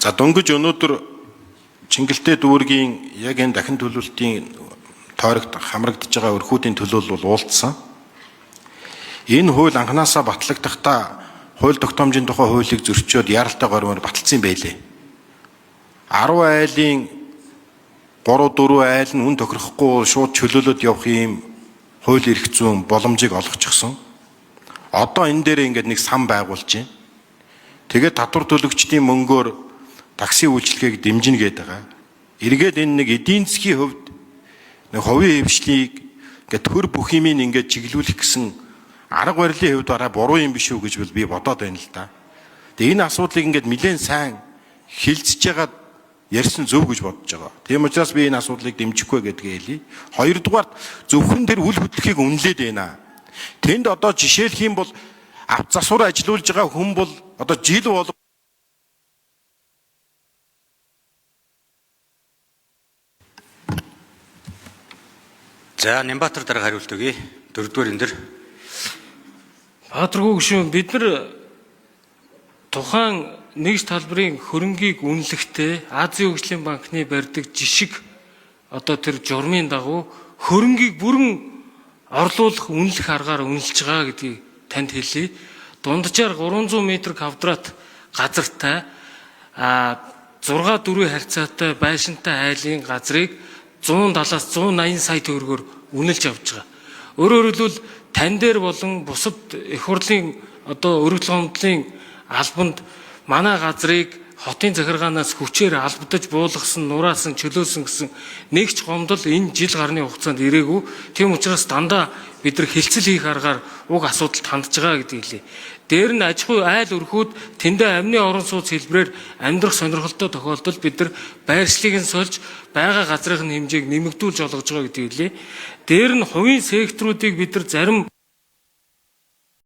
За дөнгөж өнөөдөр Чингэлтэй дүүргийн яг энэ дахин төлөвлөлтийн тойрогт хамрагдж байгаа өрхүүдийн төлөөлөл бол уулзсан. Энэ хууль анханасаа батлагдахдаа хууль тогтоомжийн тухай хуулийг зөрчиөд яралтай гормоор баталсан байлээ. 10 айлын 3-4 айл нь үн тохирохгүй шууд чөлөөлөд явах юм хууль эрх зүйн боломжийг олгочихсон. Одоо энэ дээр ингээд нэг сан байгуулж байна. Тэгээд татвар төлөгчдийн мөнгөөр такси үйлчлэгийг дэмжинэ гэдэг байгаа. Эргээд энэ нэг эдийн засгийн хувьд нэг хувийн хвшлийг ингээд төр бүх юмыг ингээд чиглүүлэх гэсэн арга барилын хувьд арай буруу юм биш үү гэж би бодоод байна л да. Тэгээ энэ асуудлыг ингээд нэлээд сайн хилцэж ягаад ярьсан зөв гэж бодож байгаа. Тийм учраас би энэ асуудлыг дэмжихгүй гэдгээ хэлье. Хоёрдугаар зөвхөн тэр үл хөдлөхийг үнэлээд байна. Тэнд одоо жишээлх юм бол авт засвар ажилуулж байгаа хүн бол одоо жил болго За Нямбатар дарга хариулт өгье. Дөрөвдүгээр энэ дэр. Баатаргүй гүшүүн, бид нар тухайн нэгж талбарын хөрөнгийг үнэлэхдээ Азийн хөгжлийн банкны барьдаг жишг одоо тэр журмын дагуу хөрөнгийг бүрэн орлуулах үнэлэх аргаар үнэлж байгаа гэдгийг танд хэлье. Дунджаар 300 м2 газартай 6-4 харьцаатай байшинтай айлын газрыг 170-аас 180 сая төгрөгөөр үнэлж авч байгаа. Өөрөөр хэлбэл тань дээр болон бусад их хурлын одоо өргөдөл гомдлын албанд манай газрыг хотын захиргаанаас хүчээр албадаж буулгасан, нураасан, чөлөөсөн гэсэн нэг ч гомдол энэ жил гарны хугацаанд ирээгүй. Тийм учраас дандаа бид нар хилцэл хийх аргаар уг асуудалд хандж байгаа гэдгийг хэлье. Дээр нь аж ахуй айл өрхүүд тэндээ амны орон сууц хэлбэрээр амьдрах сонирхолтой тохиолдолд бид нар байршлыг нь сольж байгаа газрын хэмжээг нэмэгдүүлж олгож байгаа гэдгийг хэлье. Дээр нь хувийн секторуудыг бид нар зарим